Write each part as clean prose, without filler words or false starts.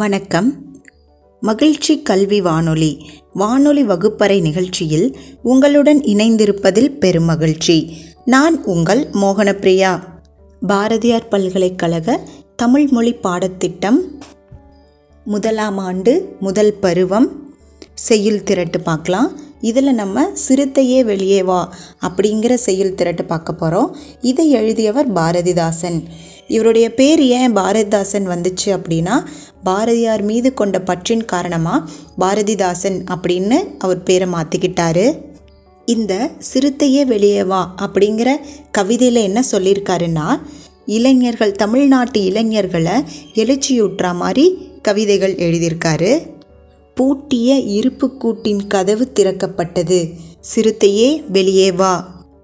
வணக்கம். மகிழ்ச்சி கல்வி வானொலி வகுப்பறை நிகழ்ச்சியில் உங்களுடன் இணைந்திருப்பதில் பெருமகிழ்ச்சி. நான் உங்கள் மோகனப்பிரியா. பாரதியார் பல்கலைக்கழக தமிழ் மொழி பாடத்திட்டம் 1ஆம் ஆண்டு முதல் பருவம் செய்யுள் திரட்டு பார்க்கலாம். இதில் நம்ம சிறுத்தையே வெளியே வா அப்படிங்கிற செய்யுள் திரட்டு பார்க்க போகிறோம். இதை எழுதியவர் பாரதிதாசன். இவருடைய பேர் ஏன் பாரதிதாசன் வந்துச்சு அப்படின்னா, பாரதியார் மீது கொண்ட பற்றின் காரணமாக பாரதிதாசன் அப்படின்னு அவர் பேரை மாற்றிக்கிட்டாரு. இந்த சிறுத்தையே வெளியே வா அப்படிங்கிற கவிதையில் என்ன சொல்லியிருக்காருன்னா, இளைஞர்கள், தமிழ்நாட்டு இளைஞர்களை எழுச்சியூட்டுற மாதிரி கவிதைகள் எழுதியிருக்காரு. பூட்டிய இருப்பு கூட்டின் கதவு திறக்கப்பட்டது, சிறுத்தையே வெளியே வா.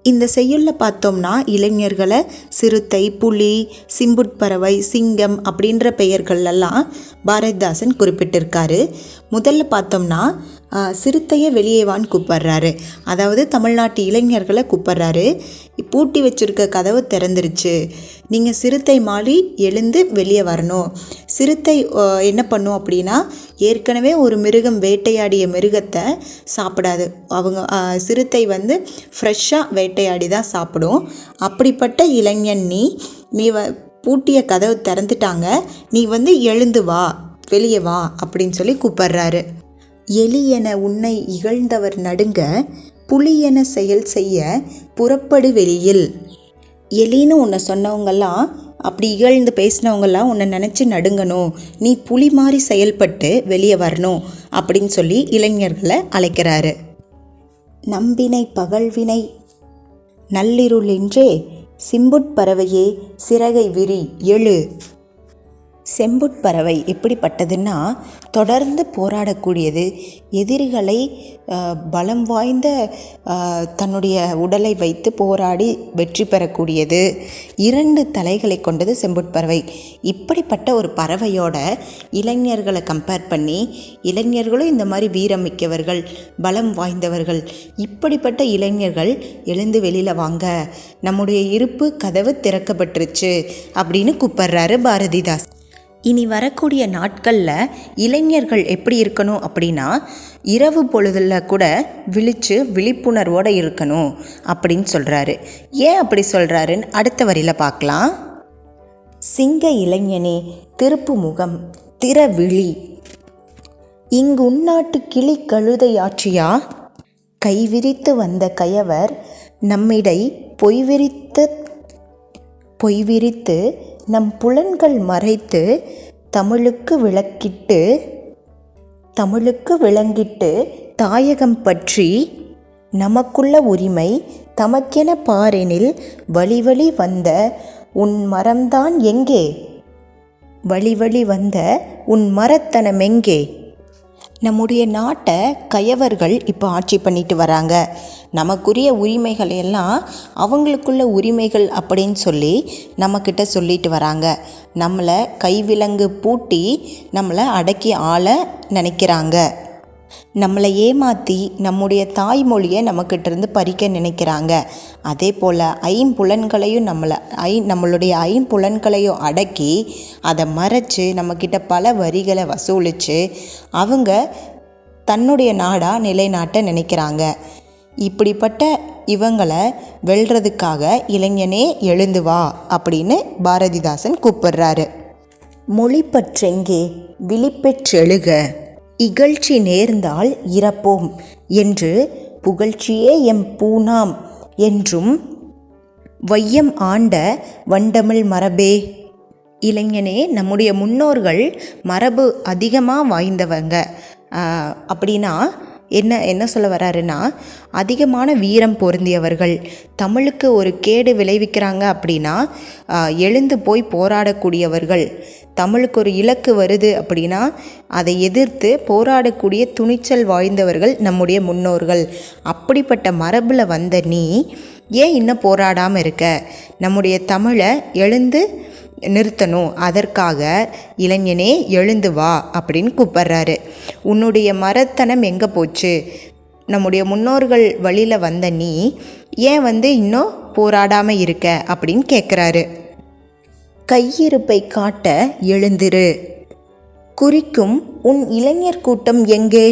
இந்த செய்யுள்ள பார்த்தோம்னா இளைஞர்களை சிறுத்தை, புலி, சிம்புட்பறவை, சிங்கம் அப்படின்ற பெயர்களெல்லாம் பாரதிதாசன் குறிப்பிட்டிருக்காரு. முதல்ல பார்த்தோம்னா சிறுத்தையை வெளியே வான்னு கூப்பிட்றாரு. அதாவது தமிழ்நாட்டு இளைஞர்களை கூப்பிட்றாரு. பூட்டி வச்சுருக்க கதவு திறந்துருச்சு, நீங்கள் சிறுத்தை மாதிரி எழுந்து வெளியே வரணும். சிறுத்தை என்ன பண்ணும் அப்படின்னா, ஏற்கனவே ஒரு மிருகம் வேட்டையாடிய மிருகத்தை சாப்பிடாது. சிறுத்தை ஃப்ரெஷ்ஷாக வேட்டையாடி தான் சாப்பிடும். அப்படிப்பட்ட இளைஞன் நீ பூட்டிய கதவு திறந்துட்டாங்க, நீ எழுந்து வா, வெளியே வா அப்படின்னு சொல்லி கூப்பிட்றாரு. எலி என உன்னை இகழ்ந்தவர் நடுங்க, புலி என செயல் செய்ய புறப்படு வெளியில். எலின்னு உன்னை சொன்னவங்கெல்லாம், அப்படி இகழ்ந்து பேசினவங்கெல்லாம் உன்னை நினச்சி நடுங்கணும், நீ புலி மாதிரி செயல்பட்டு வெளியே வரணும் அப்படின்னு சொல்லி இளைஞர்களை அழைக்கிறாரு. நம்பினை பகல்வினை நள்ளிருளின்றே, சிம்புட்பறவையே சிறகை விரி எழு. செம்புட்பறவை எப்படிப்பட்டதுன்னா, தொடர்ந்து போராடக்கூடியது, எதிரிகளை பலம் வாய்ந்த தன்னுடைய உடலை வைத்து போராடி வெற்றி பெறக்கூடியது, 2 தலைகளை கொண்டது செம்புட்பறவை. இப்படிப்பட்ட ஒரு பறவையோட இளைஞர்களை கம்பேர் பண்ணி, இளைஞர்களும் இந்த மாதிரி வீரமிக்கவர்கள், பலம் வாய்ந்தவர்கள், இப்படிப்பட்ட இளைஞர்கள் எழுந்து வெளியில் வாங்க, நம்முடைய இருப்பு கதவு திறக்கப்பட்டுருச்சு அப்படின்னு கூப்பிட்றாரு பாரதிதாசன். இனி வரக்கூடிய நாட்களில் இளைஞர்கள் எப்படி இருக்கணும் அப்படின்னா, இரவு பொழுதில் கூட விழிப்புணர்வோடு இருக்கணும் அப்படின்னு சொல்கிறாரு. ஏன் அப்படி சொல்கிறாருன்னு அடுத்த வரியில் பார்க்கலாம். சிங்க இளைஞனே திருப்பு முகம் திறவிழி, இங்கு உன்னாட்டு கிளி கழுதையாற்றியா, கைவிரித்து வந்த கயவர் நம்மிடை பொய்விரித்து நம் புலன்கள் மறைத்து தமிழுக்கு விளங்கிட்டு தாயகம் பற்றி நமக்குள்ள உரிமை தமக்கென பாரெனில் வழிவழி வந்த உன் மரம்தான் எங்கே, வழிவழி வந்த உன் மரத்தனமெங்கே. நம்முடைய நாட்டை கயவர்கள் இப்போ ஆட்சி பண்ணிட்டு வராங்க. நமக்குரிய உரிமைகள் எல்லாம் அவங்களுக்குள்ள உரிமைகள் அப்படின்னு சொல்லி நம்மக்கிட்ட சொல்லிட்டு வராங்க. நம்மளை கைவிலங்கு பூட்டி நம்மளை அடக்கி ஆள நினைக்கிறாங்க. நம்மளை ஏமாற்றி நம்முடைய தாய்மொழியை நம்மக்கிட்டேருந்து பறிக்க நினைக்கிறாங்க. அதே போல் நம்மளுடைய ஐம்புலன்களையும் அடக்கி அதை மறைச்சு நம்மக்கிட்ட பல வரிகளை வசூலித்து அவங்க தன்னுடைய நாடாக நிலைநாட்ட நினைக்கிறாங்க. இப்படிப்பட்ட இவங்களை வெல்றதுக்காக இளைஞனே எழுந்து வா அப்படின்னு பாரதிதாசன் கூப்பிடுறாரு. மொழிப்பற்றெங்கே விழிப்பெற்றெழுக, இகழ்ச்சி நேர்ந்தால் இறப்போம் என்று புகழ்ச்சியே எம் பூனாம் என்றும் வையம் ஆண்ட வண்டமிழ் மரபே. இளைஞனே, நம்முடைய முன்னோர்கள் மரபு அதிகமாக வாய்ந்தவங்க. அப்படின்னா என்ன சொல்ல வர்றாருன்னா, அதிகமான வீரம் பொருந்தியவர்கள். தமிழுக்கு ஒரு கேடு விளைவிக்கிறாங்க அப்படின்னா எழுந்து போய் போராடக்கூடியவர்கள். தமிழுக்கு ஒரு இலக்கு வருது அப்படின்னா அதை எதிர்த்து போராடக்கூடிய துணிச்சல் வாய்ந்தவர்கள் நம்முடைய முன்னோர்கள். அப்படிப்பட்ட மரபில் வந்த நீ ஏன் இன்னும் போராடாமல் இருக்க? நம்முடைய தமிழை எழுந்து நிறுத்தணும். அதற்காக இளைஞனே எழுந்து வா அப்படின்னு கூப்பிட்றாரு. உன்னுடைய மரத்தனம் எங்கே போச்சு? நம்முடைய முன்னோர்கள் வழியில் வந்த நீ ஏன் இன்னும் போராடாமல் இருக்க அப்படின்னு கேட்குறாரு. கையிருப்பை காட்ட எழுந்திரு, குறிக்கும் உன் இளைஞர் கூட்டம் எங்கே?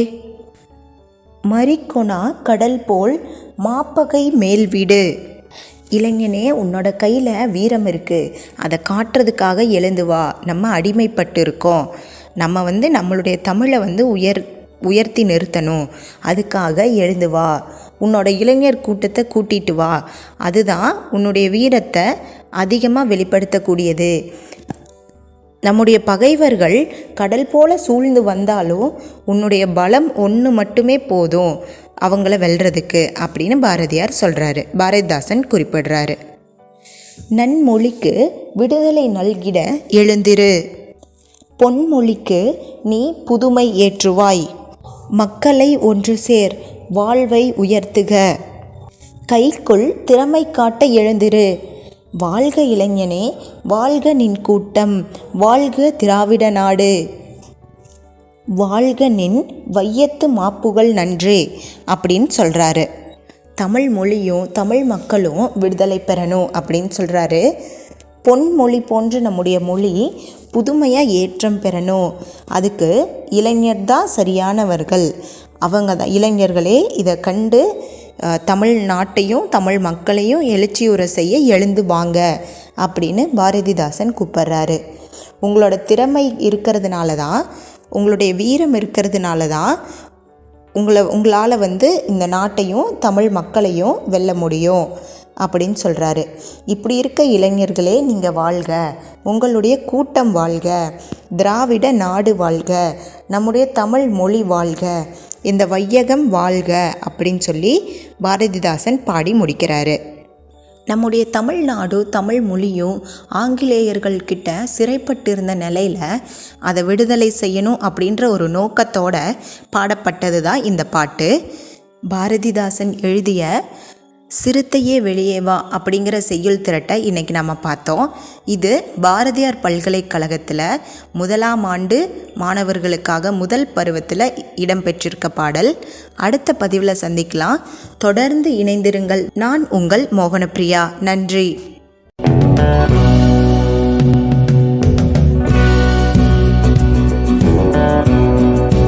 மரிக்கொணா கடல் போல் மாப்பகை மேல் வீடு. இளைஞனே, உன்னோட கையில் வீரம் இருக்குது, அதை காட்டுறதுக்காக எழுந்து வா. நம்ம அடிமைப்பட்டு இருக்கோம். நம்ம நம்மளுடைய தமிழை உயர்த்தி நிறுத்தணும். அதுக்காக எழுந்து வா. உன்னோட இளைஞர் கூட்டத்தை கூட்டிட்டு வா. அதுதான் உன்னுடைய வீரத்தை அதிகமாக வெளிப்படுத்தக்கூடியது. நம்முடைய பகைவர்கள் கடல் போல சூழ்ந்து வந்தாலும் உன்னுடைய பலம் ஒன்று மட்டுமே போதும் அவங்கள வெல்றதுக்கு அப்படின்னு பாரதிதாசன் குறிப்பிடுறாரு. நன்மொழிக்கு விடுதலை நல்கிட எழுந்திரு. பொன்மொழிக்கு நீ புதுமை ஏற்றுவாய். மக்களை ஒன்று சேர், வாழ்வை உயர்த்துக. கைக்குள் திறமை காட்ட எழுந்திரு. வாழ்க இளைஞனே, வாழ்க நின் கூட்டம், வாழ்க திராவிட நாடு, வாழ்க நின் வையத்து மாப்புகள் நன்றே அப்படின்னு சொல்கிறாரு. தமிழ் மொழியும் தமிழ் மக்களும் விடுதலை பெறணும் அப்படின்னு சொல்கிறாரு. பொன்மொழி போன்ற நம்முடைய மொழி புதுமையாக ஏற்றம் பெறணும். அதுக்கு இளைஞர் தான் சரியானவர்கள். அவங்க தான் இளைஞர்களே இதை கண்டு தமிழ் நாட்டையும் தமிழ் மக்களையும் எழுச்சியுற செய்ய எழுந்து வாங்க அப்படின்னு பாரதிதாசன் கூப்பிட்றாரு. உங்களோட திறமை இருக்கிறதுனால தான், உங்களுடைய வீரம் இருக்கிறதுனால தான் உங்களால் இந்த நாட்டையும் தமிழ் மக்களையும் வெல்ல முடியும் அப்படின்னு சொல்கிறாரு. இப்படி இருக்க இளைஞர்களே, நீங்கள் வாழ்க, உங்களுடைய கூட்டம் வாழ்க, திராவிட நாடு வாழ்க, நம்முடைய தமிழ் மொழி வாழ்க, இந்த வையகம் வாழ்க அப்படின்னு சொல்லி பாரதிதாசன் பாடி முடிக்கிறாரு. நம்முடைய தமிழ்நாடு தமிழ் மொழியும் ஆங்கிலேயர்கள்கிட்ட சிறைப்பட்டிருந்த நிலையில் அதை விடுதலை செய்யணும் அப்படின்ற ஒரு நோக்கத்தோடு பாடப்பட்டது தான் இந்த பாட்டு. பாரதிதாசன் எழுதிய சிறுத்தையே வெளியே வா அப்படிங்கிற செய்யுள் திரட்டை இன்றைக்கி நம்ம பார்த்தோம். இது பாரதியார் பல்கலைக்கழகத்தில் 1ஆம் ஆண்டு மாணவர்களுக்காக முதல் பருவத்தில் இடம்பெற்றிருக்க பாடல். அடுத்த பதிவில் சந்திக்கலாம். தொடர்ந்து இணைந்திருங்கள். நான் உங்கள் மோகனப்பிரியா. நன்றி.